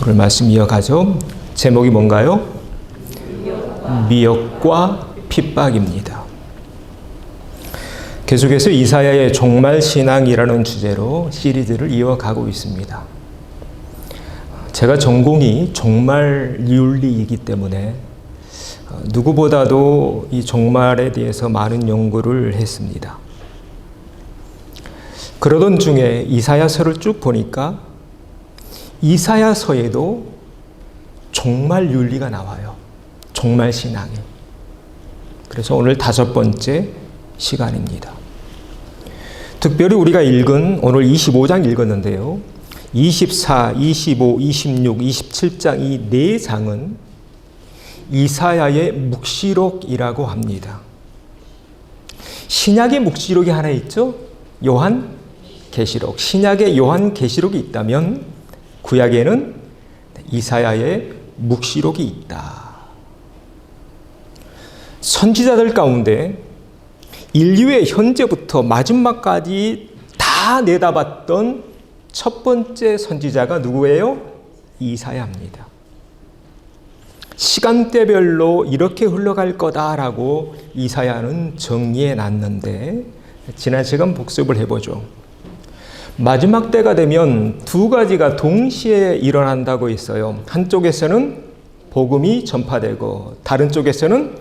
오늘 말씀 이어가죠. 제목이 뭔가요? 미혹과 핍박입니다. 계속해서 이사야의 종말신앙이라는 주제로 시리즈를 이어가고 있습니다. 제가 전공이 종말윤리이기 때문에 누구보다도 이 종말에 대해서 많은 연구를 했습니다. 그러던 중에 이사야서를 쭉 보니까 이사야서에도 종말윤리가 나와요. 종말신앙이. 그래서 오늘 5번째 시간입니다. 특별히 우리가 읽은 오늘 25장 읽었는데요. 24, 25, 26, 27장 이 4장은 이사야의 묵시록이라고 합니다. 신약의 묵시록이 하나 있죠. 요한계시록. 신약에 요한계시록이 있다면 구약에는 이사야의 묵시록이 있다. 선지자들 가운데 인류의 현재부터 마지막까지 다 내다봤던 첫 번째 선지자가 누구예요? 이사야입니다. 시간대별로 이렇게 흘러갈 거다라고 이사야는 정리해 놨는데 지난 시간 복습을 해보죠. 마지막 때가 되면 2가지가 동시에 일어난다고 했어요. 한쪽에서는 복음이 전파되고 다른 쪽에서는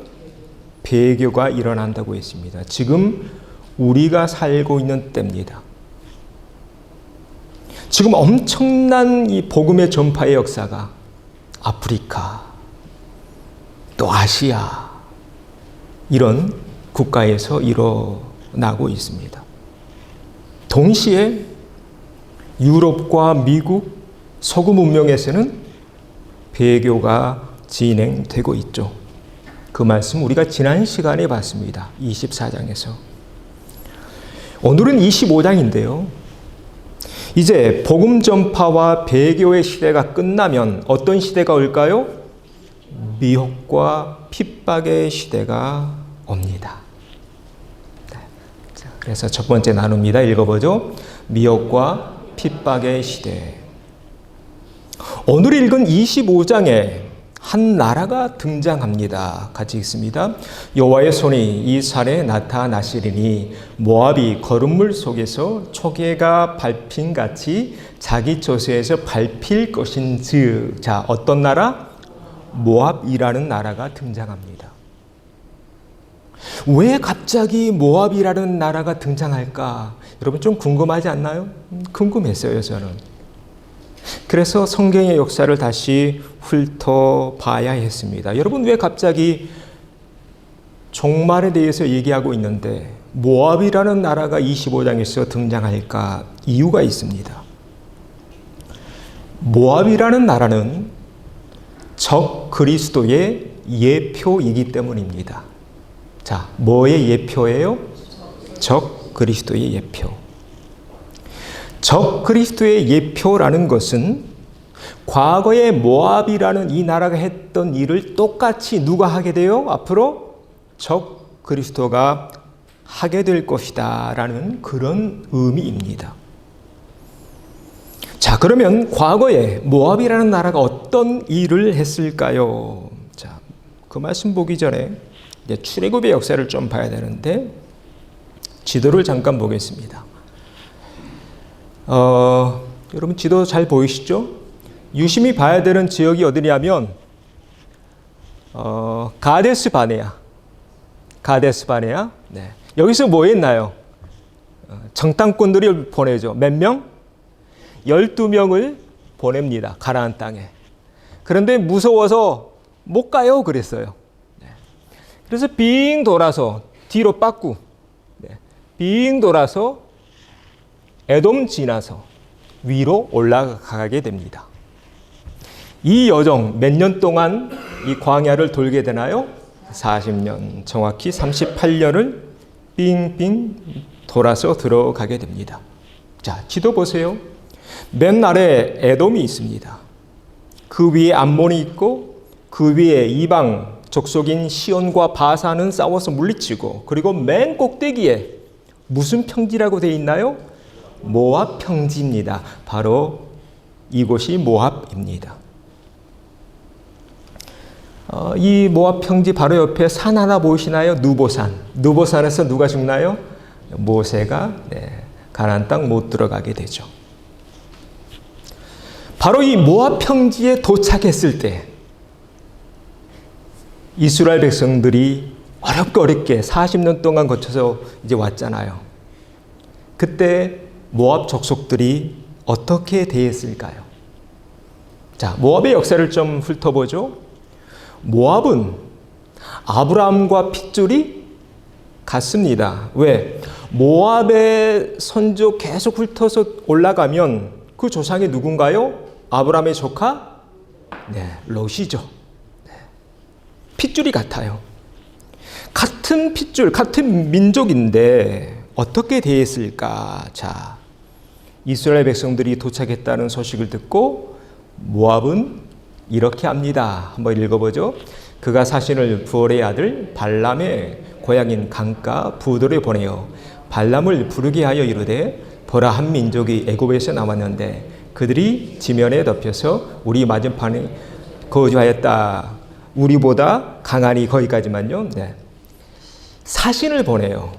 배교가 일어난다고 했습니다. 지금 우리가 살고 있는 때입니다. 지금 엄청난 이 복음의 전파의 역사가 아프리카, 또 아시아 이런 국가에서 일어나고 있습니다. 동시에 유럽과 미국, 서구 문명에서는 배교가 진행되고 있죠. 그 말씀 우리가 지난 시간에 봤습니다. 24장에서. 오늘은 25장인데요. 이제 복음 전파와 배교의 시대가 끝나면 어떤 시대가 올까요? 미혹과 핍박의 시대가 옵니다. 자, 그래서 첫 번째 나눕니다. 읽어보죠. 미혹과 핍박의 시대. 오늘 읽은 25장에 한 나라가 등장합니다. 같이 읽습니다. 여호와의 손이 이 산에 나타나시리니 모압이 거름물 속에서 초계가 밟힌 같이 자기 저수에서 밟힐 것인즉. 자, 어떤 나라? 모압이라는 나라가 등장합니다. 왜 갑자기 모압이라는 나라가 등장할까? 여러분 좀 궁금하지 않나요? 궁금했어요, 저는. 그래서 성경의 역사를 다시 훑어봐야 했습니다. 여러분 왜 갑자기 종말에 대해서 얘기하고 있는데 모압이라는 나라가 25장에서 등장할까? 이유가 있습니다. 모압이라는 나라는 적 그리스도의 예표이기 때문입니다. 자, 뭐의 예표예요? 적 그리스도의 예표. 적 그리스도의 예표라는 것은 과거에 모압이라는 이 나라가 했던 일을 똑같이 누가 하게 돼요? 앞으로 적 그리스도가 하게 될 것이다 라는 그런 의미입니다. 자, 그러면 과거에 모압이라는 나라가 어떤 일을 했을까요? 자, 그 말씀 보기 전에 이제 출애굽의 역사를 좀 봐야 되는데 지도를 잠깐 보겠습니다. 여러분 지도 잘 보이시죠? 유심히 봐야 되는 지역이 어디냐면 가데스 바네아. 네. 여기서 뭐 했나요? 정탐꾼들이 보내죠. 몇 명? 12명을 보냅니다. 가나안 땅에. 그런데 무서워서 못 가요 그랬어요. 네. 그래서 빙 돌아서 뒤로 빠꾸. 네. 빙 돌아서 에돔 지나서 위로 올라가게 됩니다. 이 여정 몇 년 동안 이 광야를 돌게 되나요? 40년, 정확히 38년을 빙빙 돌아서 들어가게 됩니다. 자, 지도 보세요. 맨 아래 에돔이 있습니다. 그 위에 암몬이 있고 그 위에 이방 족속인 시온과 바산은 싸워서 물리치고 그리고 맨 꼭대기에 무슨 평지라고 되어 있나요? 모압 평지입니다. 바로 이곳이 모압입니다. 이 모압 평지 바로 옆에 산 하나 보이시나요? 누보산. 누보산에서 누가 죽나요? 모세가 가나안 땅 못 들어가게 되죠. 바로 이 모압 평지에 도착했을 때 이스라엘 백성들이 어렵게 40년 동안 거쳐서 이제 왔잖아요. 그때 모압 족속들이 어떻게 대했을까요? 자, 모압의 역사를 좀 훑어보죠. 모압은 아브라함과 핏줄이 같습니다. 왜? 모압의 선조 계속 훑어서 올라가면 그 조상이 누군가요? 아브라함의 조카? 롯이죠. 핏줄이 같아요. 같은 핏줄, 같은 민족인데 어떻게 대했을까? 자, 이스라엘 백성들이 도착했다는 소식을 듣고 모압은 이렇게 합니다. 한번 읽어보죠. 그가 사신을 부올의 아들 발람의 고향인 강가 부도를 보내어 발람을 부르게 하여 이르되 보라 한 민족이 애굽에서 나왔는데 그들이 지면에 덮여서 우리 맞은편에 거주하였다. 우리보다 강하니 거기까지만요. 사신을 보내요.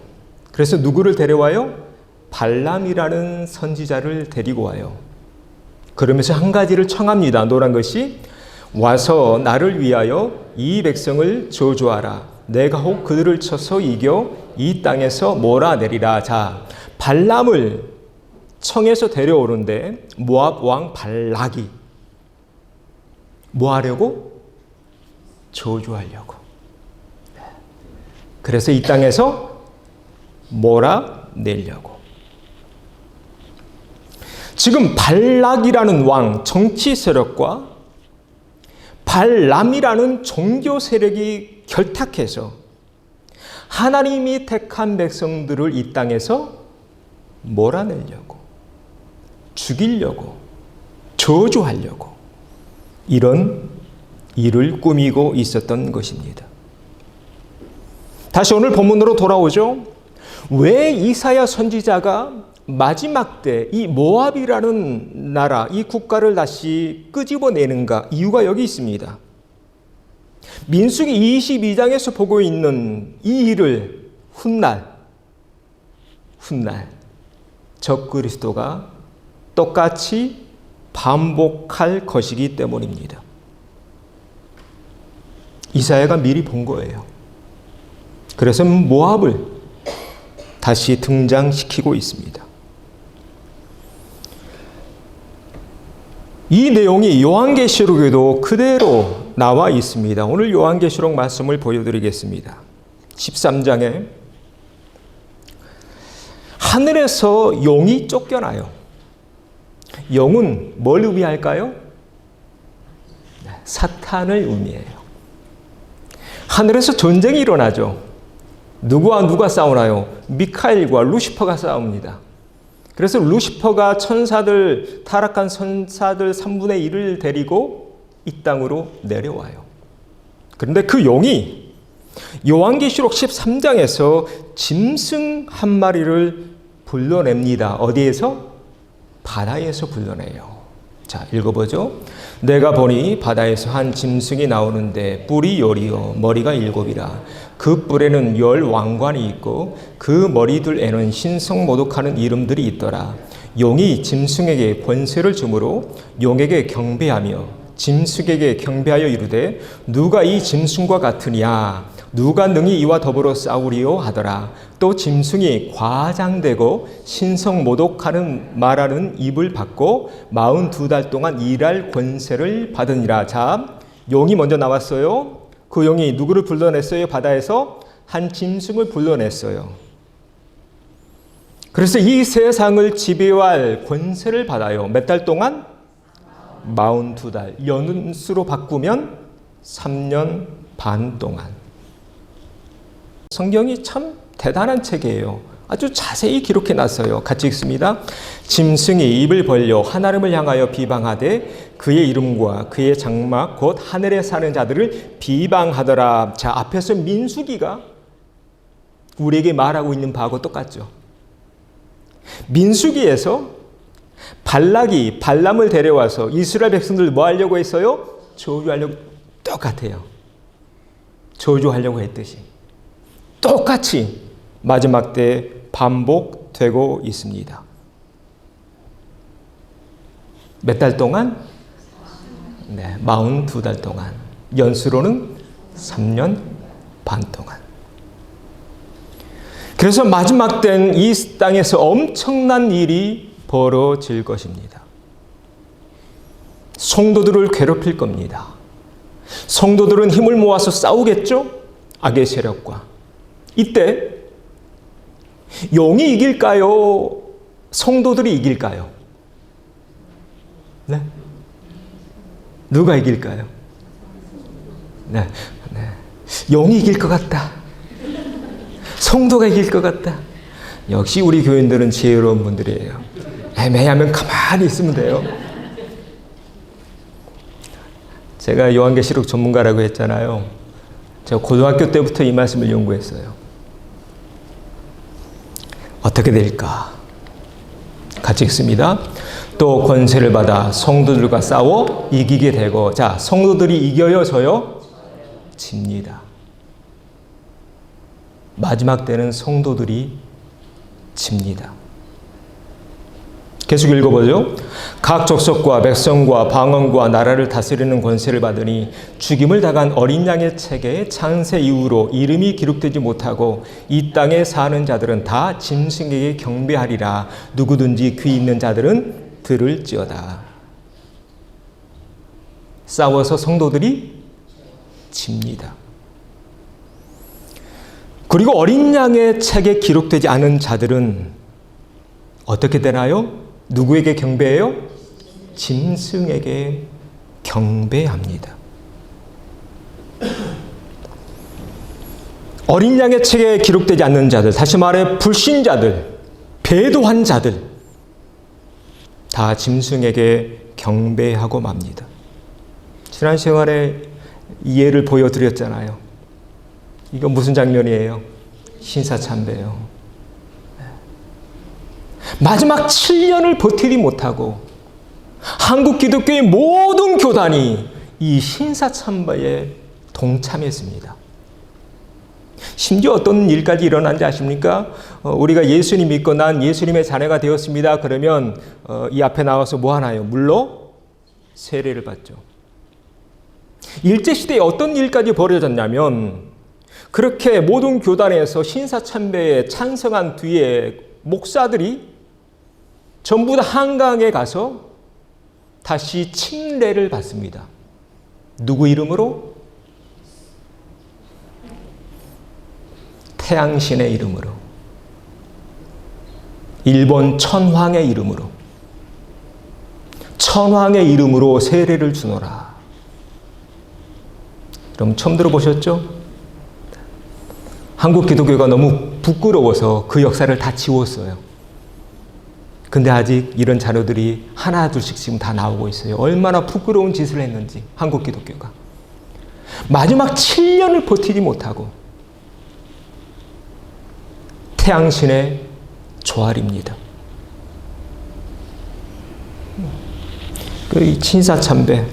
그래서 누구를 데려와요? 발람이라는 선지자를 데리고 와요. 그러면서 한 가지를 청합니다. 노란 것이 와서 나를 위하여 이 백성을 저주하라. 내가 혹 그들을 쳐서 이겨 이 땅에서 몰아내리라. 자, 발람을 청에서 데려오는데 모압 왕 발락이 뭐 하려고? 저주하려고. 그래서 이 땅에서 몰아내려고. 지금 발락이라는 왕 정치 세력과 발람이라는 종교 세력이 결탁해서 하나님이 택한 백성들을 이 땅에서 몰아내려고, 죽이려고, 저주하려고 이런 일을 꾸미고 있었던 것입니다. 다시 오늘 본문으로 돌아오죠. 왜 이사야 선지자가 마지막 때 이 모압이라는 나라, 이 국가를 다시 끄집어내는가? 이유가 여기 있습니다. 민수기 22장에서 보고 있는 이 일을 훗날 적그리스도가 똑같이 반복할 것이기 때문입니다. 이사야가 미리 본 거예요. 그래서 모압을 다시 등장시키고 있습니다. 이 내용이 요한계시록에도 그대로 나와 있습니다. 오늘 요한계시록 말씀을 보여드리겠습니다. 13장에 하늘에서 용이 쫓겨나요. 용은 뭘 의미할까요? 사탄을 의미해요. 하늘에서 전쟁이 일어나죠. 누구와 누가 싸우나요? 미카엘과 루시퍼가 싸웁니다. 그래서 루시퍼가 타락한 천사들 3분의 1을 데리고 이 땅으로 내려와요. 그런데 그 용이 요한계시록 13장에서 짐승 한 마리를 불러냅니다. 어디에서? 바다에서 불러내요. 자, 읽어보죠. 내가 보니 바다에서 한 짐승이 나오는데 뿔이 10이요 머리가 7이라. 그 뿔에는 10 왕관이 있고 그 머리들에는 신성모독하는 이름들이 있더라. 용이 짐승에게 권세를 주므로 용에게 경배하며 짐승에게 경배하여 이르되 누가 이 짐승과 같으냐? 누가 능히 이와 더불어 싸우리요 하더라. 또 짐승이 과장되고 신성모독하는 말하는 입을 받고 42달 동안 일할 권세를 받으니라. 자, 용이 먼저 나왔어요. 그 용이 누구를 불러냈어요? 바다에서 한 짐승을 불러냈어요. 그래서 이 세상을 지배할 권세를 받아요. 몇 달 동안? 42달. 연수로 바꾸면 3년 반 동안. 성경이 참 대단한 책이에요. 아주 자세히 기록해 놨어요. 같이 읽습니다. 짐승이 입을 벌려 하나님을 향하여 비방하되 그의 이름과 그의 장막 곧 하늘에 사는 자들을 비방하더라. 자, 앞에서 민수기가 우리에게 말하고 있는 바하고 똑같죠. 민수기에서 발락이 발람을 데려와서 이스라엘 백성들 뭐 하려고 했어요? 저주하려고. 똑같아요. 저주하려고 했듯이 똑같이 마지막 때 반복되고 있습니다. 몇 달 동안? 네, 42달 동안. 연수로는 3년 반 동안. 그래서 마지막 때는 이 땅에서 엄청난 일이 벌어질 것입니다. 성도들을 괴롭힐 겁니다. 성도들은 힘을 모아서 싸우겠죠? 악의 세력과. 이때 영이 이길까요? 성도들이 이길까요? 네? 누가 이길까요? 네. 영이 이길 것 같다. 성도가 이길 것 같다. 역시 우리 교인들은 지혜로운 분들이에요. 애매하면 가만히 있으면 돼요. 제가 요한계시록 전문가라고 했잖아요. 제가 고등학교 때부터 이 말씀을 연구했어요. 어떻게 될까? 같이 읽습니다. 또 권세를 받아 성도들과 싸워 이기게 되고, 자, 성도들이 이겨요, 져요? 집니다. 마지막 때는 성도들이 집니다. 계속 읽어보죠. 각 족속과 백성과 방언과 나라를 다스리는 권세를 받으니 죽임을 당한 어린 양의 책에 창세 이후로 이름이 기록되지 못하고 이 땅에 사는 자들은 다 짐승에게 경배하리라. 누구든지 귀 있는 자들은 들을지어다. 싸워서 성도들이 집니다. 그리고 어린 양의 책에 기록되지 않은 자들은 어떻게 되나요? 누구에게 경배해요? 짐승에게 경배합니다. 어린 양의 책에 기록되지 않는 자들, 다시 말해 불신자들, 배도한 자들, 다 짐승에게 경배하고 맙니다. 지난 시간에 이 예를 보여드렸잖아요. 이건 무슨 장면이에요? 신사참배예요. 마지막 7년을 버티지 못하고 한국 기독교의 모든 교단이 이 신사참배에 동참했습니다. 심지어 어떤 일까지 일어난지 아십니까? 우리가 예수님 믿고 난 예수님의 자녀가 되었습니다. 그러면 이 앞에 나와서 뭐 하나요? 물로 세례를 받죠. 일제시대에 어떤 일까지 벌어졌냐면, 그렇게 모든 교단에서 신사참배에 찬성한 뒤에 목사들이 전부 다 한강에 가서 다시 침례를 받습니다. 누구 이름으로? 태양신의 이름으로. 일본 천황의 이름으로. 천황의 이름으로 세례를 주노라. 그럼 처음 들어보셨죠? 한국 기독교가 너무 부끄러워서 그 역사를 다 지웠어요. 근데 아직 이런 자료들이 하나 둘씩 지금 다 나오고 있어요. 얼마나 부끄러운 짓을 했는지 한국 기독교가. 마지막 7년을 버티지 못하고 태양신의 조알입니다. 그 신사참배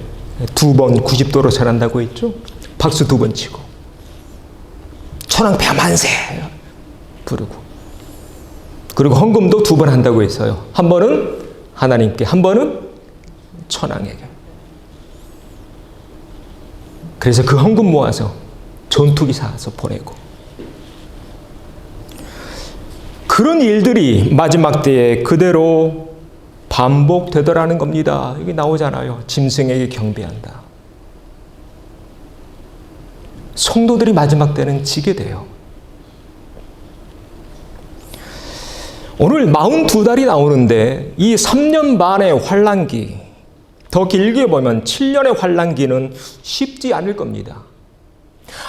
2번 90도로 절한다고 했죠. 박수 2번 치고 천황폐하 만세 부르고, 그리고 헌금도 2번 한다고 했어요. 한 번은 하나님께, 한 번은 천황에게. 그래서 그 헌금 모아서 전투기 사서 보내고, 그런 일들이 마지막 때에 그대로 반복되더라는 겁니다. 여기 나오잖아요. 짐승에게 경배한다. 성도들이 마지막 때는 지게 돼요. 오늘 42달이 나오는데 이 3년 반의 환란기, 더 길게 보면 7년의 환란기는 쉽지 않을 겁니다.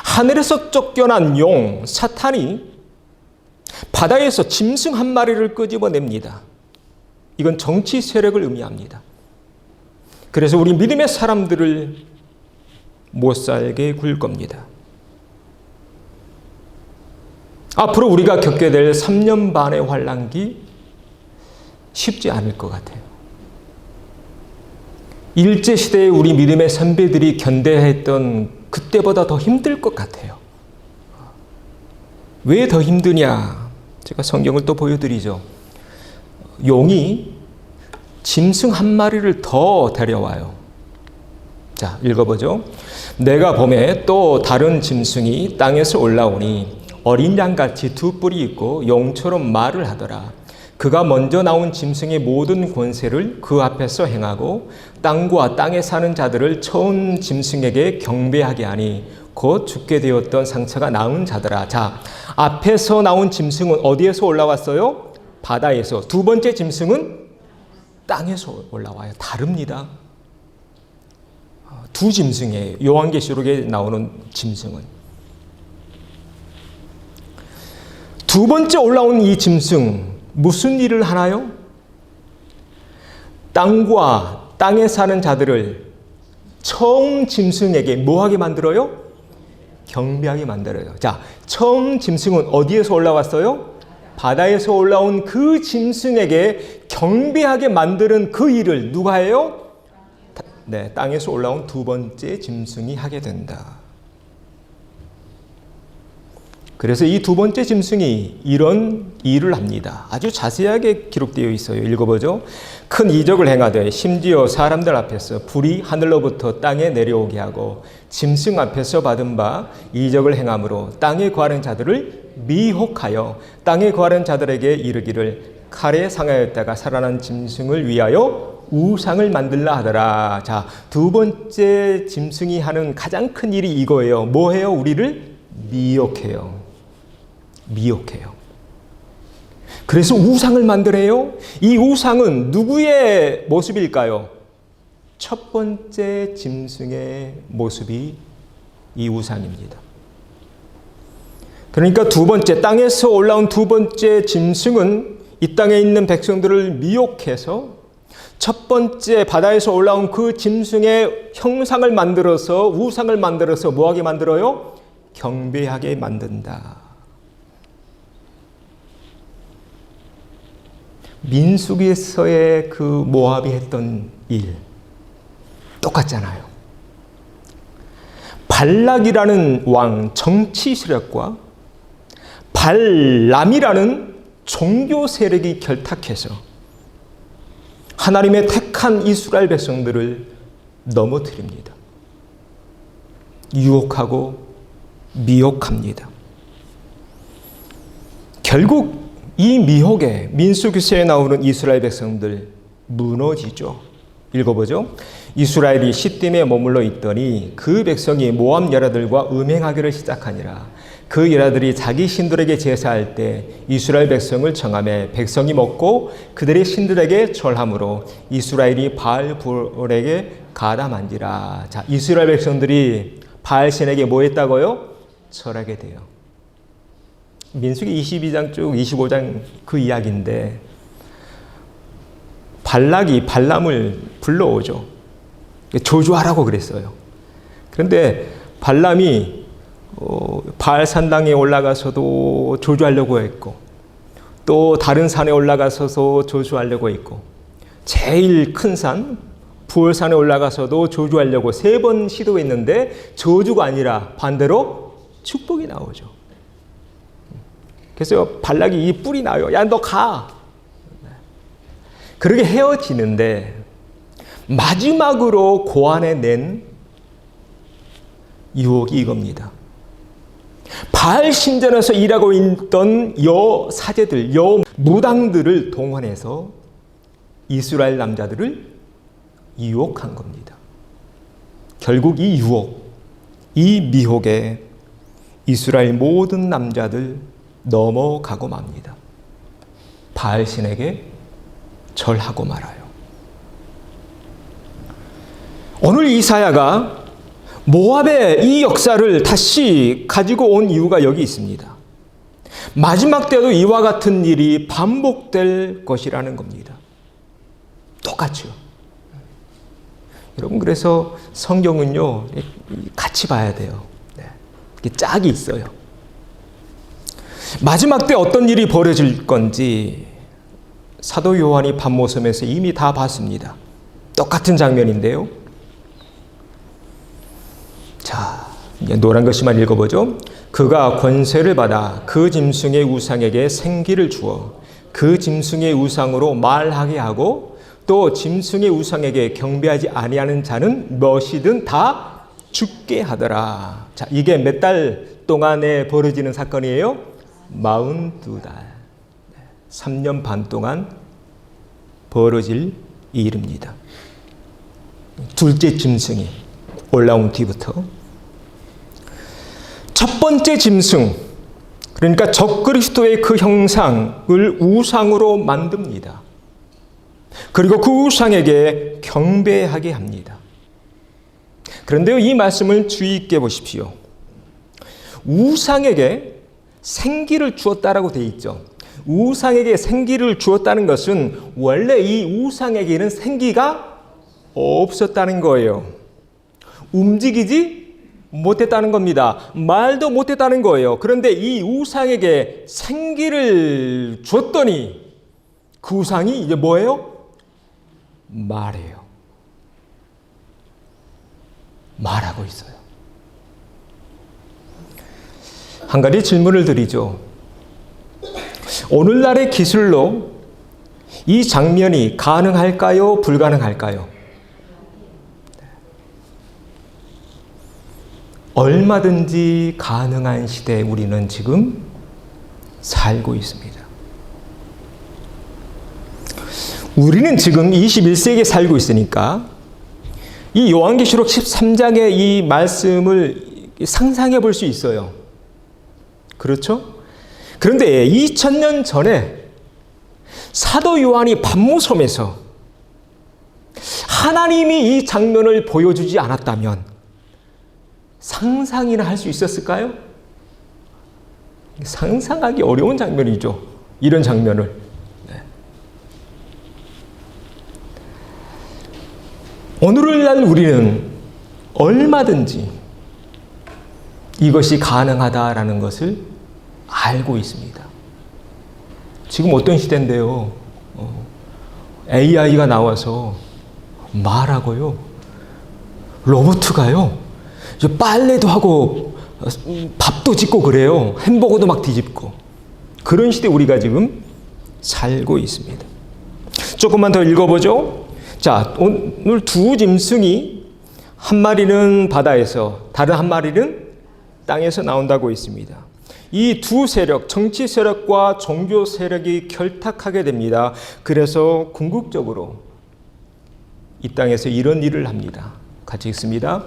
하늘에서 쫓겨난 용, 사탄이 바다에서 짐승 한 마리를 끄집어냅니다. 이건 정치 세력을 의미합니다. 그래서 우리 믿음의 사람들을 못 살게 굴 겁니다. 앞으로 우리가 겪게 될 3년 반의 환란기 쉽지 않을 것 같아요. 일제시대에 우리 믿음의 선배들이 견뎌했던 그때보다 더 힘들 것 같아요. 왜 더 힘드냐? 제가 성경을 또 보여드리죠. 용이 짐승 한 마리를 더 데려와요. 자, 읽어보죠. 내가 보매 또 다른 짐승이 땅에서 올라오니 어린 양같이 두 뿔이 있고 용처럼 말을 하더라. 그가 먼저 나온 짐승의 모든 권세를 그 앞에서 행하고 땅과 땅에 사는 자들을 처음 짐승에게 경배하게 하니 곧 죽게 되었던 상처가 나은 자더라. 자, 앞에서 나온 짐승은 어디에서 올라왔어요? 바다에서. 두 번째 짐승은 땅에서 올라와요. 다릅니다. 두 짐승이에요. 요한계시록에 나오는 짐승은. 두 번째 올라온 이 짐승 무슨 일을 하나요? 땅과 땅에 사는 자들을 처음 짐승에게 뭐하게 만들어요? 경배하게 만들어요. 자, 처음 짐승은 어디에서 올라왔어요? 바다에서 올라온 그 짐승에게 경배하게 만드는 그 일을 누가 해요? 네, 땅에서 올라온 두 번째 짐승이 하게 된다. 그래서 이 두 번째 짐승이 이런 일을 합니다. 아주 자세하게 기록되어 있어요. 읽어보죠. 큰 이적을 행하되 심지어 사람들 앞에서 불이 하늘로부터 땅에 내려오게 하고 짐승 앞에서 받은 바 이적을 행함으로 땅에 거하는 자들을 미혹하여 땅에 거하는 자들에게 이르기를 칼에 상하였다가 살아난 짐승을 위하여 우상을 만들라 하더라. 자, 두 번째 짐승이 하는 가장 큰 일이 이거예요. 뭐해요? 우리를 미혹해요. 미혹해요. 그래서 우상을 만들어요. 이 우상은 누구의 모습일까요? 첫 번째 짐승의 모습이 이 우상입니다. 그러니까 두 번째, 땅에서 올라온 두 번째 짐승은 이 땅에 있는 백성들을 미혹해서 첫 번째 바다에서 올라온 그 짐승의 형상을 만들어서 우상을 만들어서 뭐하게 만들어요? 경배하게 만든다. 민수기에서의 그 모압이 했던 일 똑같잖아요. 발락이라는 왕 정치 세력과 발람이라는 종교 세력이 결탁해서 하나님의 택한 이스라엘 백성들을 넘어뜨립니다. 유혹하고 미혹합니다. 결국 이 미혹에 민수기서에 나오는 이스라엘 백성들 무너지죠. 읽어보죠. 이스라엘이 시딤에 머물러 있더니 그 백성이 모압 여라들과 음행하기를 시작하니라. 그 여라들이 자기 신들에게 제사할 때 이스라엘 백성을 청하매 백성이 먹고 그들의 신들에게 절함으로 이스라엘이 바알불에게 가담한지라. 자, 이스라엘 백성들이 바알신에게 뭐 했다고요? 절하게 돼요. 민수기 22장 쪽 25장 그 이야기인데 발락이 발람을 불러오죠. 조주하라고 그랬어요. 그런데 발람이 바알 산당에 올라가서도 조주하려고 했고 또 다른 산에 올라가서도 조주하려고 했고 제일 큰 산 부월산에 올라가서도 조주하려고 3번 시도했는데 저주가 아니라 반대로 축복이 나오죠. 그래서 발락이 이 뿔이 나요. 야, 너 가. 그렇게 헤어지는데 마지막으로 고안해낸 유혹이 이겁니다. 바알 신전에서 일하고 있던 여 사제들, 여 무당들을 동원해서 이스라엘 남자들을 유혹한 겁니다. 결국 이 유혹, 이 미혹에 이스라엘 모든 남자들 넘어가고 맙니다. 바알 신에게 절하고 말아요. 오늘 이사야가 모압의 이 역사를 다시 가지고 온 이유가 여기 있습니다. 마지막 때도 이와 같은 일이 반복될 것이라는 겁니다. 똑같죠. 여러분, 그래서 성경은요, 같이 봐야 돼요. 이게 짝이 있어요. 마지막 때 어떤 일이 벌어질 건지 사도 요한이 patmos섬에서 이미 다 봤습니다. 똑같은 장면인데요. 자, 노란 글씨만 읽어보죠. 그가 권세를 받아 그 짐승의 우상에게 생기를 주어 그 짐승의 우상으로 말하게 하고 또 짐승의 우상에게 경배하지 아니하는 자는 무엇이든 다 죽게 하더라. 자, 이게 몇 달 동안에 벌어지는 사건이에요? 42달. 3년 반 동안 벌어질 일입니다. 둘째 짐승이 올라온 뒤부터 첫 번째 짐승, 그러니까 적그리스도의 그 형상을 우상으로 만듭니다. 그리고 그 우상에게 경배하게 합니다. 그런데요, 이 말씀을 주의 있게 보십시오. 우상에게 생기를 주었다라고 되어 있죠. 우상에게 생기를 주었다는 것은 원래 이 우상에게는 생기가 없었다는 거예요. 움직이지 못했다는 겁니다. 말도 못했다는 거예요. 그런데 이 우상에게 생기를 줬더니 그 우상이 이제 뭐예요? 말해요. 말하고 있어요. 한 가지 질문을 드리죠. 오늘날의 기술로 이 장면이 가능할까요? 불가능할까요? 얼마든지 가능한 시대에 우리는 지금 살고 있습니다. 우리는 지금 21세기에 살고 있으니까 이 요한계시록 13장의 이 말씀을 상상해 볼 수 있어요. 그렇죠? 그런데 2000년 전에 사도 요한이 pat모섬에서 하나님이 이 장면을 보여주지 않았다면 상상이나 할 수 있었을까요? 상상하기 어려운 장면이죠. 이런 장면을. 네. 오늘날 우리는 얼마든지 이것이 가능하다라는 것을 알고 있습니다. 지금 어떤 시대인데요. AI가 나와서 말하고요. 로봇가요. 빨래도 하고 밥도 짓고 그래요. 햄버거도 막 뒤집고. 그런 시대 우리가 지금 살고 있습니다. 조금만 더 읽어보죠. 자, 오늘 두 짐승이 한 마리는 바다에서 다른 한 마리는 땅에서 나온다고 있습니다. 이 두 세력, 정치 세력과 종교 세력이 결탁하게 됩니다. 그래서 궁극적으로 이 땅에서 이런 일을 합니다. 같이 읽습니다.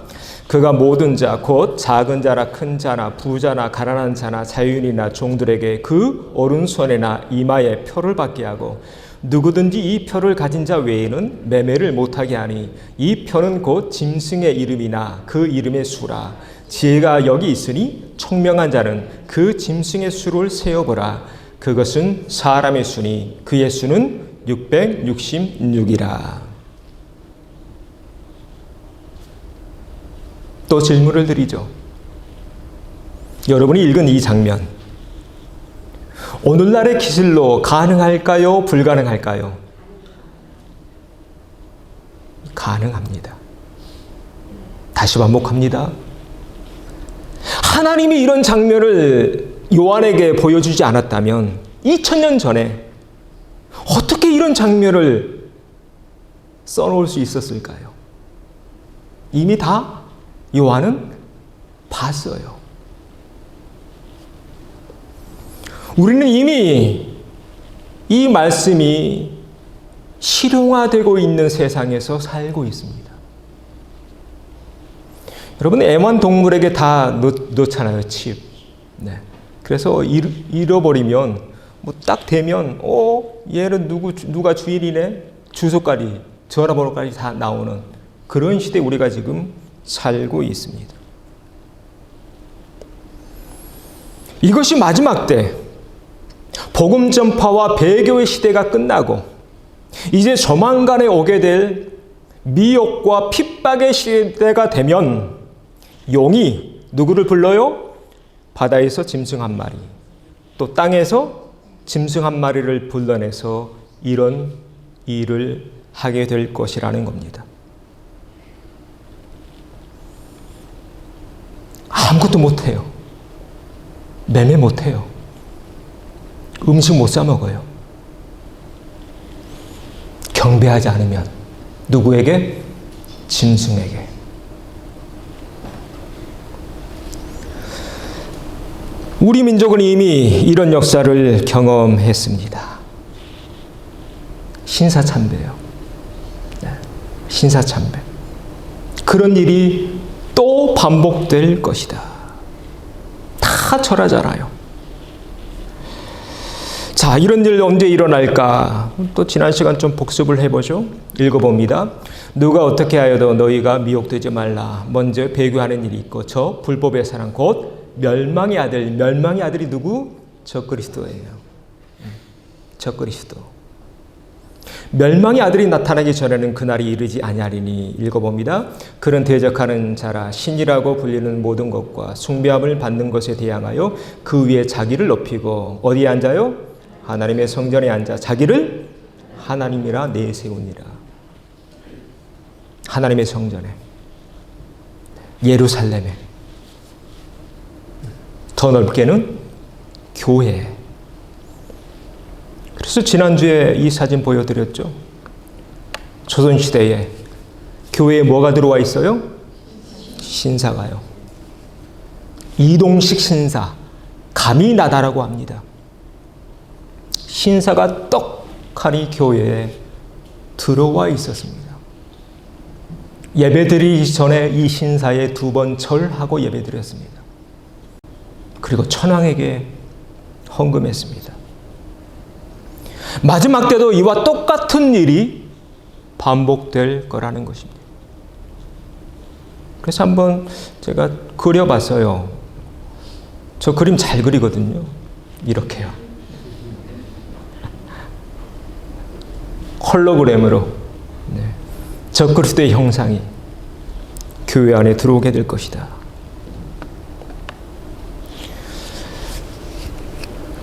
그가 모든 자, 곧 작은 자나 큰 자나 부자나 가난한 자나 자유인이나 종들에게 그 오른손에나 이마에 표를 받게 하고 누구든지 이 표를 가진 자 외에는 매매를 못하게 하니 이 표는 곧 짐승의 이름이나 그 이름의 수라. 지혜가 여기 있으니 총명한 자는 그 짐승의 수를 세어보라. 그것은 사람의 수니 그의 수는 666이라. 또 질문을 드리죠. 여러분이 읽은 이 장면, 오늘날의 기술로 가능할까요? 불가능할까요? 가능합니다. 다시 반복합니다. 하나님이 이런 장면을 요한에게 보여주지 않았다면 2000년 전에 어떻게 이런 장면을 써놓을 수 있었을까요? 이미 다 요한은 봤어요. 우리는 이미 이 말씀이 실용화되고 있는 세상에서 살고 있습니다. 여러분, 애완동물에게 다 넣잖아요, 칩. 네. 그래서 잃어버리면 뭐 딱 되면 얘는 누가 주인이네? 주소까지, 전화번호까지 다 나오는 그런 시대에 우리가 지금 살고 있습니다. 이것이 마지막 때 복음 전파와 배교의 시대가 끝나고 이제 조만간에 오게 될 미혹과 핍박의 시대가 되면 용이 누구를 불러요? 바다에서 짐승 한 마리, 또 땅에서 짐승 한 마리를 불러내서 이런 일을 하게 될 것이라는 겁니다. 아무것도 못해요. 매매 못해요. 음식 못 사 먹어요. 경배하지 않으면 누구에게? 짐승에게. 우리 민족은 이미 이런 역사를 경험했습니다. 신사참배요. 신사참배. 그런 일이 또 반복될 것이다. 다 철하잖아요. 자, 이런 일 언제 일어날까? 또 지난 시간 좀 복습을 해보죠. 읽어봅니다. 누가 어떻게 하여도 너희가 미혹되지 말라. 먼저 배교하는 일이 있고 저 불법의 사랑 곧 멸망의 아들. 멸망의 아들이 누구? 저 그리스도예요. 저 그리스도. 멸망의 아들이 나타나기 전에는 그날이 이르지 아니하리니. 읽어봅니다. 그는 대적하는 자라 신이라고 불리는 모든 것과 숭배함을 받는 것에 대항하여 그 위에 자기를 높이고 어디에 앉아요? 하나님의 성전에 앉아 자기를 하나님이라 내세우니라. 하나님의 성전에, 예루살렘에, 더 넓게는 교회에. 그래서 지난주에 이 사진 보여드렸죠. 조선시대에 교회에 뭐가 들어와 있어요? 신사가요. 이동식 신사, 감이 나다라고 합니다. 신사가 떡하니 교회에 들어와 있었습니다. 예배드리기 전에 이 신사에 2번 절하고 예배드렸습니다. 그리고 천황에게 헌금했습니다. 마지막 때도 이와 똑같은 일이 반복될 거라는 것입니다. 그래서 한번 제가 그려봤어요. 저 그림 잘 그리거든요. 이렇게요. 홀로그램으로 저 그리스도의 형상이 교회 안에 들어오게 될 것이다.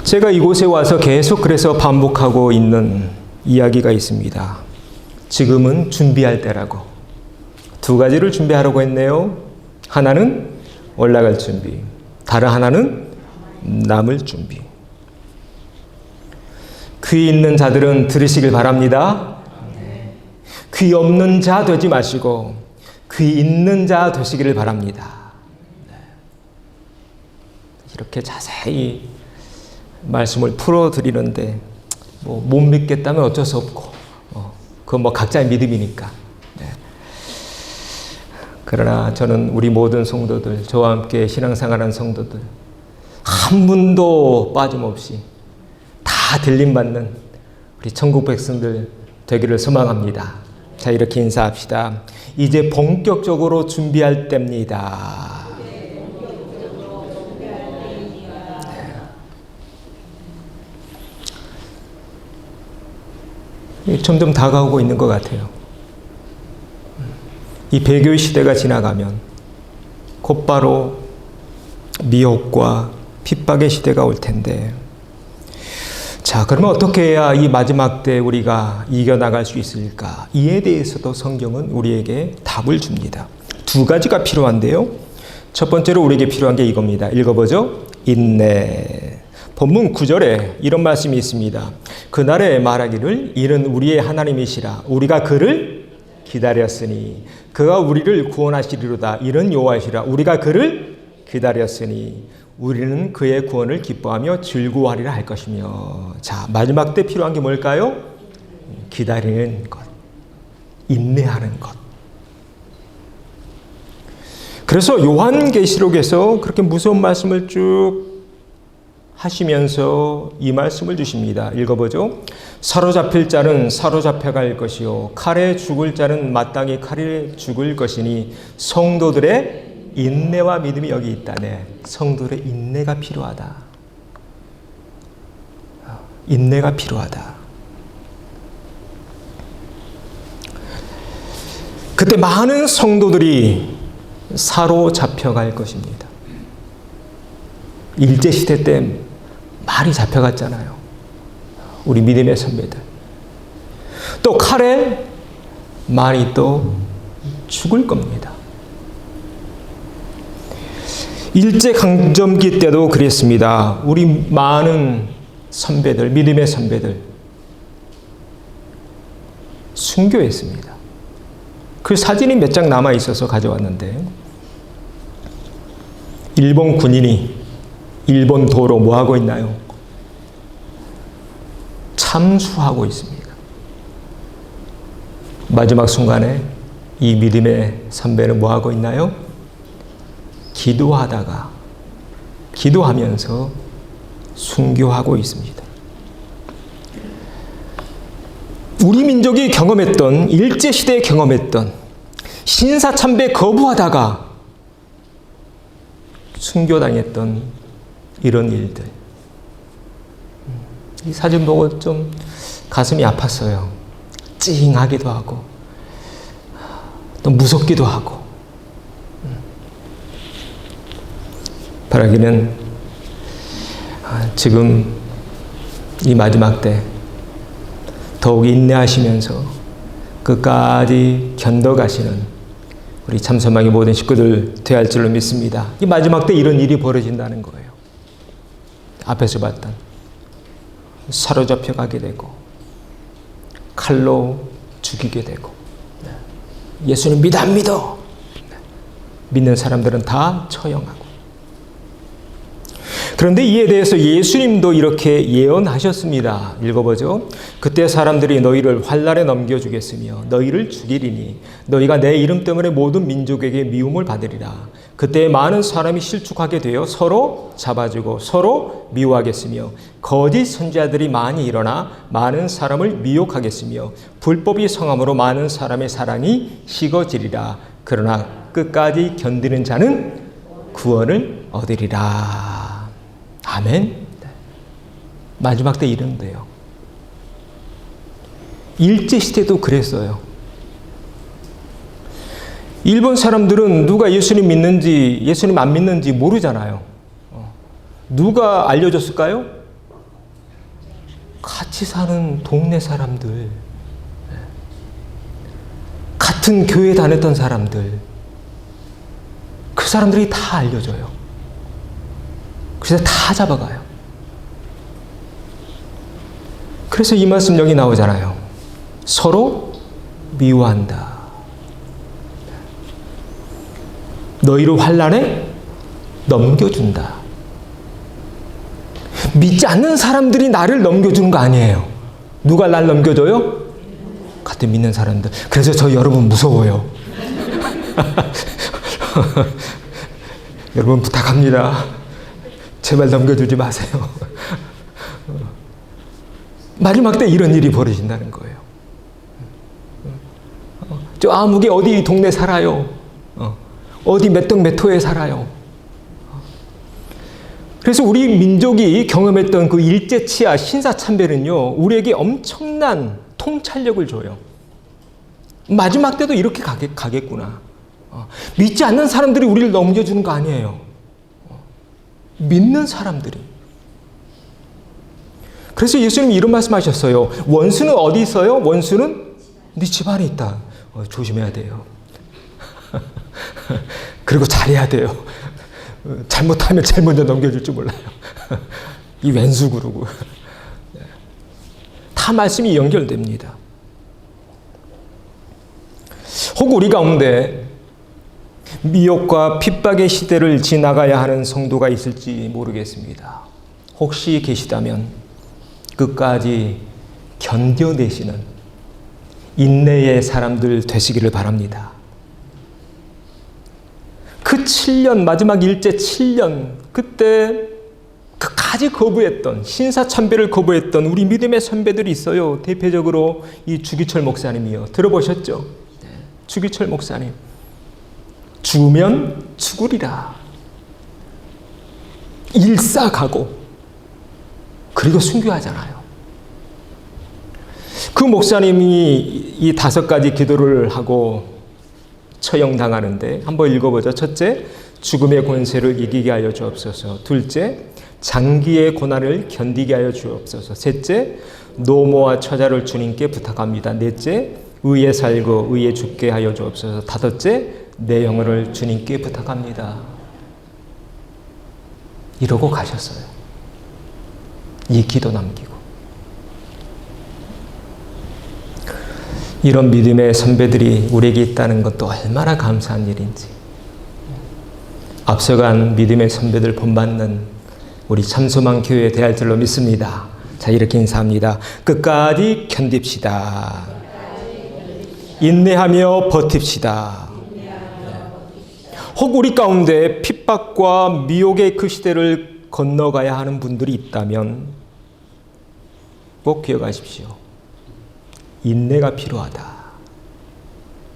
제가 이곳에 와서 계속 그래서 반복하고 있는 이야기가 있습니다. 지금은 준비할 때라고. 2가지를 준비하라고 했네요. 하나는 올라갈 준비, 다른 하나는 남을 준비. 귀 있는 자들은 들으시길 바랍니다. 귀 없는 자 되지 마시고 귀 있는 자 되시기를 바랍니다. 이렇게 자세히 말씀을 풀어드리는데 못 믿겠다면 어쩔 수 없고 그건 각자의 믿음이니까. 그러나 저는 우리 모든 성도들, 저와 함께 신앙생활하는 성도들 한 분도 빠짐없이 다 들림받는 우리 천국 백성들 되기를 소망합니다. 자, 이렇게 인사합시다. 이제 본격적으로 준비할 때입니다. 점점 다가오고 있는 것 같아요. 이 배교의 시대가 지나가면 곧바로 미혹과 핍박의 시대가 올 텐데, 자, 그러면 어떻게 해야 이 마지막 때 우리가 이겨나갈 수 있을까? 이에 대해서도 성경은 우리에게 답을 줍니다. 2가지가 필요한데요. 첫 번째로 우리에게 필요한 게 이겁니다. 읽어보죠. 인내. 본문 9절에 이런 말씀이 있습니다. 그날에 말하기를 이는 우리의 하나님이시라. 우리가 그를 기다렸으니 그가 우리를 구원하시리로다. 이는 여호와시라. 우리가 그를 기다렸으니 우리는 그의 구원을 기뻐하며 즐거워하리라 할 것이며. 자, 마지막 때 필요한 게 뭘까요? 기다리는 것, 인내하는 것. 그래서 요한계시록에서 그렇게 무서운 말씀을 쭉 하시면서 이 말씀을 주십니다. 읽어보죠. 사로잡힐 자는 사로잡혀갈 것이요 칼에 죽을 자는 마땅히 칼에 죽을 것이니 성도들의 인내와 믿음이 여기 있다네. 성도들의 인내가 필요하다. 인내가 필요하다. 그때 많은 성도들이 사로잡혀갈 것입니다. 일제시대 때 많이 잡혀갔잖아요. 우리 믿음의 선배들. 또 칼에 많이 또 죽을 겁니다. 일제강점기 때도 그랬습니다. 우리 많은 선배들, 믿음의 선배들 순교했습니다. 그 사진이 몇 장 남아 있어서 가져왔는데, 일본 군인이 일본 도로 뭐 하고 있나요? 참수하고 있습니다. 마지막 순간에 이 믿음의 선배는 뭐 하고 있나요? 기도하면서 순교하고 있습니다. 우리 민족이 경험했던, 일제시대에 경험했던 신사참배 거부하다가 순교당했던 이런 일들. 이 사진 보고 좀 가슴이 아팠어요. 찡하기도 하고 또 무섭기도 하고. 바라기는 지금 이 마지막 때 더욱 인내하시면서 끝까지 견뎌가시는 우리 참선망의 모든 식구들 되어야 할 줄로 믿습니다. 이 마지막 때 이런 일이 벌어진다는 거예요. 앞에서 봤던 사로잡혀 가게 되고 칼로 죽이게 되고, 예수는 믿어 안 믿어? 믿는 사람들은 다 처형하고. 그런데 이에 대해서 예수님도 이렇게 예언하셨습니다. 읽어보죠. 그때 사람들이 너희를 환난에 넘겨주겠으며 너희를 죽이리니 너희가 내 이름 때문에 모든 민족에게 미움을 받으리라. 그때 많은 사람이 실족하게 되어 서로 잡아주고 서로 미워하겠으며 거짓 선지자들이 많이 일어나 많은 사람을 미혹하겠으며 불법이 성함으로 많은 사람의 사랑이 식어지리라. 그러나 끝까지 견디는 자는 구원을 얻으리라. 아멘. 마지막 때 이런데요. 일제시대도 그랬어요. 일본 사람들은 누가 예수님 믿는지 예수님 안 믿는지 모르잖아요. 누가 알려줬을까요? 같이 사는 동네 사람들, 같은 교회 다녔던 사람들, 그 사람들이 다 알려줘요. 그래서 다 잡아가요. 그래서 이 말씀 여기 나오잖아요. 서로 미워한다. 너희를 환난에 넘겨준다. 믿지 않는 사람들이 나를 넘겨주는 거 아니에요. 누가 날 넘겨줘요? 같은 믿는 사람들. 그래서 저 여러분 무서워요. 여러분 부탁합니다. 제발 넘겨주지 마세요. 마지막 때 이런 일이 벌어진다는 거예요. 저 아무개 어디 동네 살아요. 어디 몇 동 몇 호에 살아요. 그래서 우리 민족이 경험했던 그 일제치하 신사참배는요, 우리에게 엄청난 통찰력을 줘요. 마지막 때도 이렇게 가겠구나. 믿지 않는 사람들이 우리를 넘겨주는 거 아니에요. 믿는 사람들이. 그래서 예수님이 이런 말씀하셨어요. 원수는 어디 있어요? 원수는 네 집 안에 있다. 조심해야 돼요. 그리고 잘해야 돼요. 잘못하면 제일 먼저 넘겨줄 줄 몰라요. 이 왼수 그러고. 다 말씀이 연결됩니다. 혹 우리 가운데 미혹과 핍박의 시대를 지나가야 하는 성도가 있을지 모르겠습니다. 혹시 계시다면 끝까지 견뎌내시는 인내의 사람들 되시기를 바랍니다. 그 7년, 마지막 일제 7년, 그때 끝까지 거부했던, 신사참배를 거부했던 우리 믿음의 선배들이 있어요. 대표적으로 이 주기철 목사님이요. 들어보셨죠? 주기철 목사님. 죽으면 죽으리라. 일사가고, 그리고 순교하잖아요. 그 목사님이 이 5가지 기도를 하고 처형당하는데 한번 읽어보죠. 첫째, 죽음의 권세를 이기게 하여 주옵소서. 둘째, 장기의 고난을 견디게 하여 주옵소서. 셋째, 노모와 처자를 주님께 부탁합니다. 넷째, 의에 살고 의에 죽게 하여 주옵소서. 다섯째, 내 영혼을 주님께 부탁합니다. 이러고 가셨어요. 이 기도 남기고. 이런 믿음의 선배들이 우리에게 있다는 것도 얼마나 감사한 일인지. 앞서간 믿음의 선배들 본받는 우리 참소망 교회에 대할 줄로 믿습니다. 자, 이렇게 인사합니다. 끝까지 견딥시다. 인내하며 버팁시다. 혹 우리 가운데 핍박과 미혹의 그 시대를 건너가야 하는 분들이 있다면 꼭 기억하십시오. 인내가 필요하다.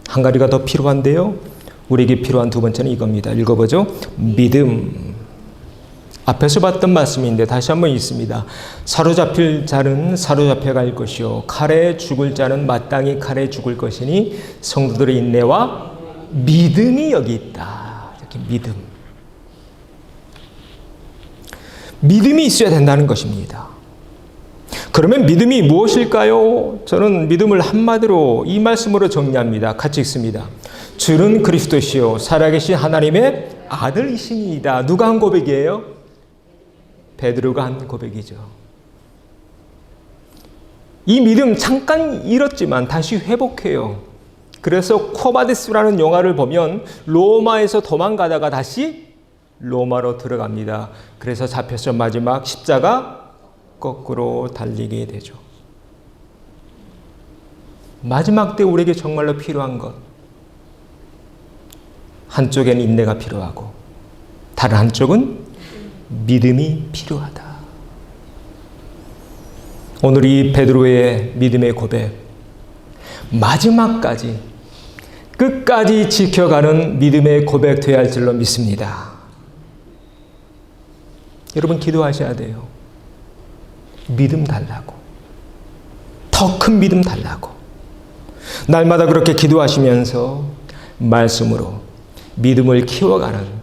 한 가지가 더 필요한데요. 우리에게 필요한 두 번째는 이겁니다. 읽어보죠. 믿음. 앞에서 봤던 말씀인데 다시 한번 읽습니다. 사로잡힐 자는 사로잡혀갈 것이요 칼에 죽을 자는 마땅히 칼에 죽을 것이니 성도들의 인내와 믿음이 여기 있다. 이렇게 믿음. 믿음이 있어야 된다는 것입니다. 그러면 믿음이 무엇일까요? 저는 믿음을 한마디로 이 말씀으로 정리합니다. 같이 읽습니다. 주는 그리스도시요 살아계신 하나님의 아들이시니이다. 누가 한 고백이에요? 베드로가 한 고백이죠. 이 믿음 잠깐 잃었지만 다시 회복해요. 그래서 코바데스라는 영화를 보면 로마에서 도망가다가 다시 로마로 들어갑니다. 그래서 잡혀서 마지막 십자가 거꾸로 달리게 되죠. 마지막 때 우리에게 정말로 필요한 것. 한쪽에는 인내가 필요하고 다른 한쪽은 믿음이 필요하다. 오늘 이 베드로의 믿음의 고백, 마지막까지 끝까지 지켜가는 믿음의 고백 되어야 할 줄로 믿습니다. 여러분 기도하셔야 돼요. 믿음 달라고. 더 큰 믿음 달라고. 날마다 그렇게 기도하시면서 말씀으로 믿음을 키워가는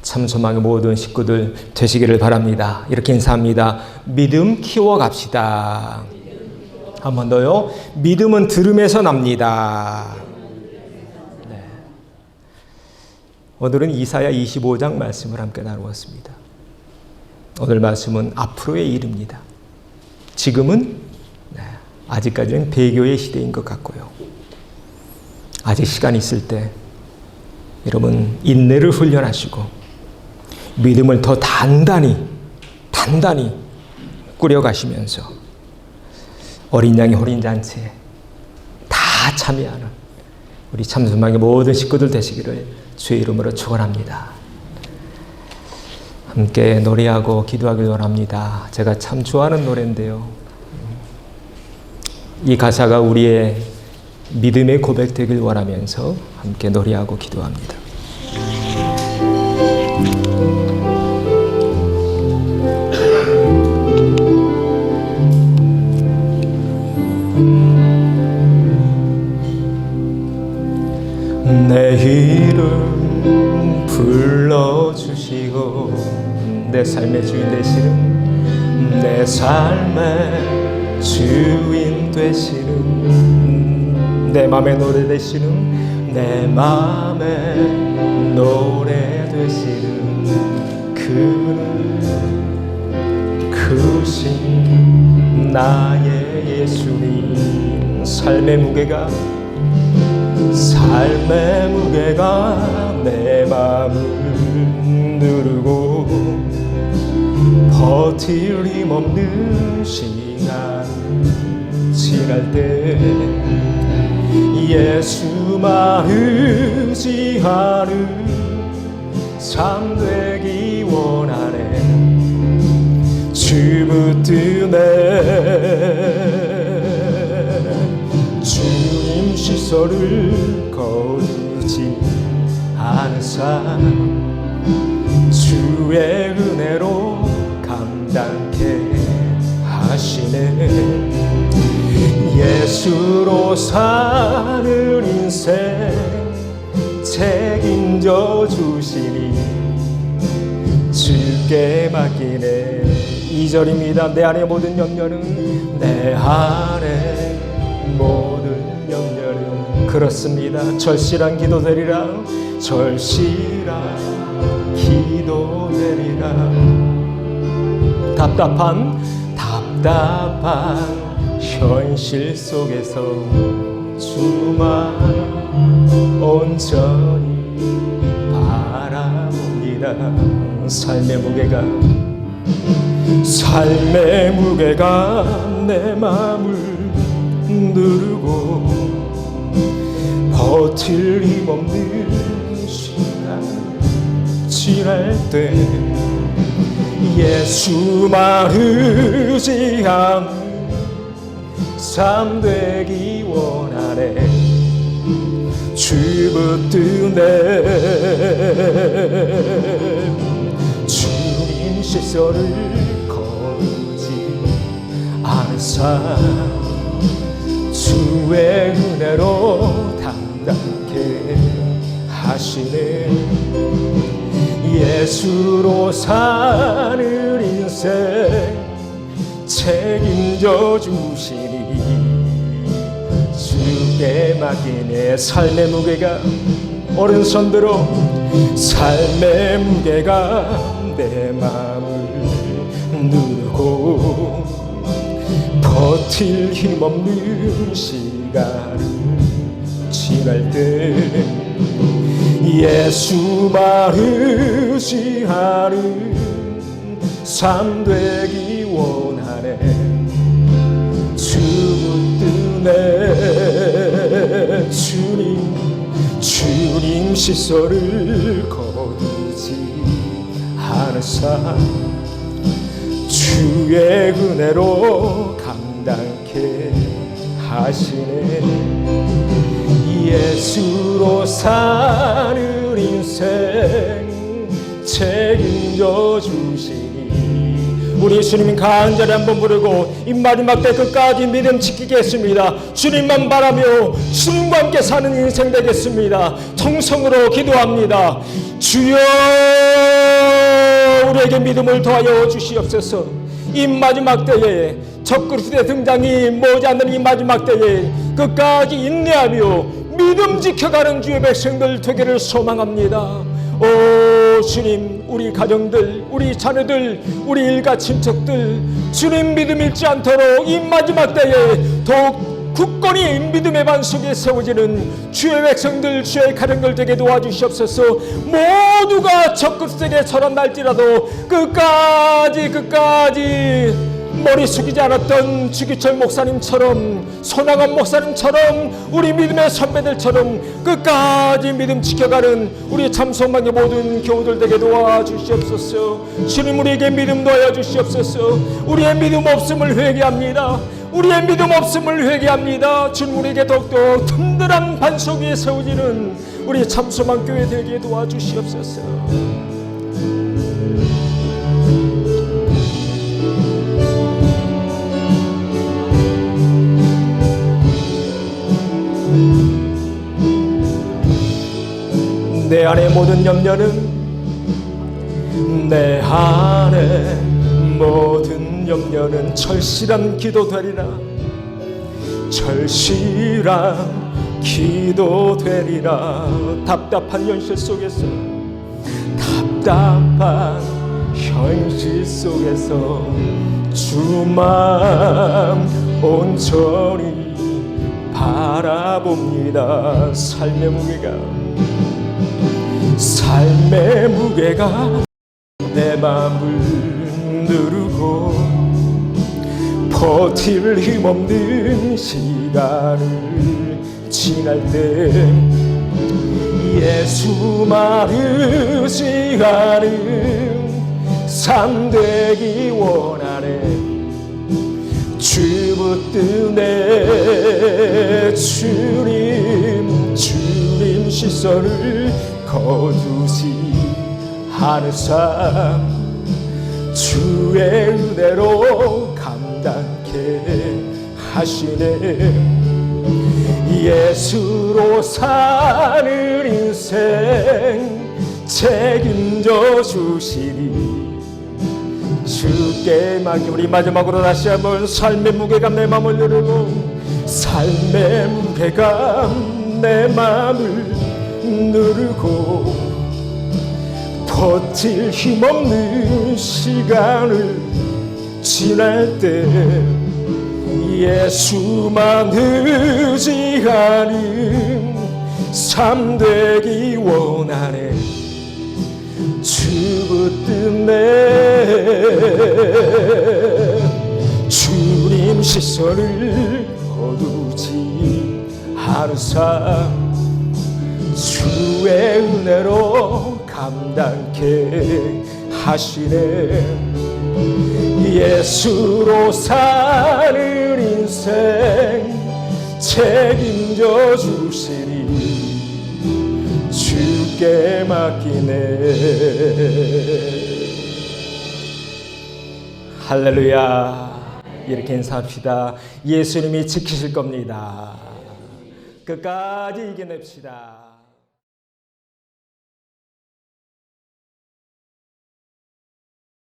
참소망의 모든 식구들 되시기를 바랍니다. 이렇게 인사합니다. 믿음 키워갑시다. 한 번 더요. 믿음은 들음에서 납니다. 네. 오늘은 이사야 25장 말씀을 함께 나누었습니다. 오늘 말씀은 앞으로의 일입니다. 지금은 아직까지는 배교의 시대인 것 같고요. 아직 시간 있을 때 여러분 인내를 훈련하시고 믿음을 더 단단히 꾸려가시면서 어린 양의 호린잔치에 다 참여하는 우리 참소망의 모든 식구들 되시기를 주의 이름으로 축원합니다. 함께 노래하고 기도하길 원합니다. 제가 참 좋아하는 노래인데요. 이 가사가 우리의 믿음의 고백 되길 원하면서 함께 노래하고 기도합니다. 내 이름 불러주시고 내 삶의 주인 되시는 내 삶의 주인 되시는 내 맘의 노래 되시는 내 맘의 노래 되시는 그는 크신 나의 예수님 삶의 무게가 내 맘을 누르고 버틸 힘 없는 시간 지날 때 예수만 의지하는 삶 되기 원하네. 주 붙드네 주님 시설을 거두지 않은 삶 주의 은혜로 감당케 하시네. 예수로 사는 인생 책임져 주시니 주께 맡기네. 2절입니다. 내 안의 모든 염려는 내 안의 모든 염려는 그렇습니다. 절실한 기도 되리라 절실한 기도 되리라 답답한 현실 속에서 주만 온전히 바라봅니다. 삶의 무게가 내 마음을 누르고 버틸 힘없는 시간 지날 때 예수만 의지하는 삶 되기 원하네. 주붙드네 주님 시설을 거두지 않은 삶 주의 은혜로 담당케 하시네. 예수로 사는 인생 책임져 주시니 주께 맡기네. 삶의 무게가 오른손 들어 삶의 무게가 내 마음을 누르고 버틸 힘없는 시간을 지날 때 예수만 의지하는 삶 되기 원하네. 주붙드네 주님 시설을 거두지 않은 삶 주의 은혜로 감당케 하시네. 예수로 사는 인생 책임져 주시니 우리 주님 간절히 한번 부르고 이 마지막 때 끝까지 믿음 지키겠습니다. 주님만 바라며 주님과 함께 사는 인생 되겠습니다. 정성으로 기도합니다. 주여 우리에게 믿음을 더하여 주시옵소서. 이 마지막 때에 적그리스도의 등장이 머지않는 이 마지막 때에 끝까지 인내하며 믿음 지켜가는 주의 백성들 되기를 소망합니다. 오 주님, 우리 가정들, 우리 자녀들, 우리 일가 친척들 주님 믿음 잃지 않도록 이 마지막 때에 더욱 굳건히 믿음의 반석에 세워지는 주의 백성들, 주의 가정들 되게 도와주시옵소서. 모두가 적그리스도에게 절한날지라도 끝까지 머리 숙이지 않았던 주기철 목사님처럼, 손아간 목사님처럼, 우리 믿음의 선배들처럼 끝까지 믿음 지켜가는 우리 참소망의 모든 교우들 되게 도와주시옵소서. 주님 우리에게 믿음 더하여 주시옵소서. 우리의 믿음 없음을 회개합니다. 우리의 믿음 없음을 회개합니다. 주님 우리에게 더욱더 든든한 반석 위에 세워지는 우리 참소망 교회 되게 도와주시옵소서. 내 안의 모든 염려는 절실한 기도 되리라. 답답한 현실 속에서 주만 온전히 바라봅니다. 삶의 무게가 내 마음을 누르고 버틸 힘없는 시간을 지날 때 예수만 의지하는 삶 되기 원하네. 주붙드네 주님 시설을 거두지 않은 삶 주의 은혜로 감당케 하시네. 예수로 사는 인생 책임져 주시니 주께 맡기. 우리 마지막으로 다시 한번 삶의 무게감 내 마음을 누르고 삶의 무게감 내 마음을 누르고 버틸 힘없는 시간을 지날 때 예수만 의지하는 삶 되기 원하네. 주 붙든 내 주님 시선을 거두지 않으사 주의 은혜로 감당케 하시네. 예수로 사는 인생 책임져 주시니 주께 맡기네. 할렐루야. 이렇게 인사합시다. 예수님이 지키실 겁니다. 끝까지 이겨냅시다.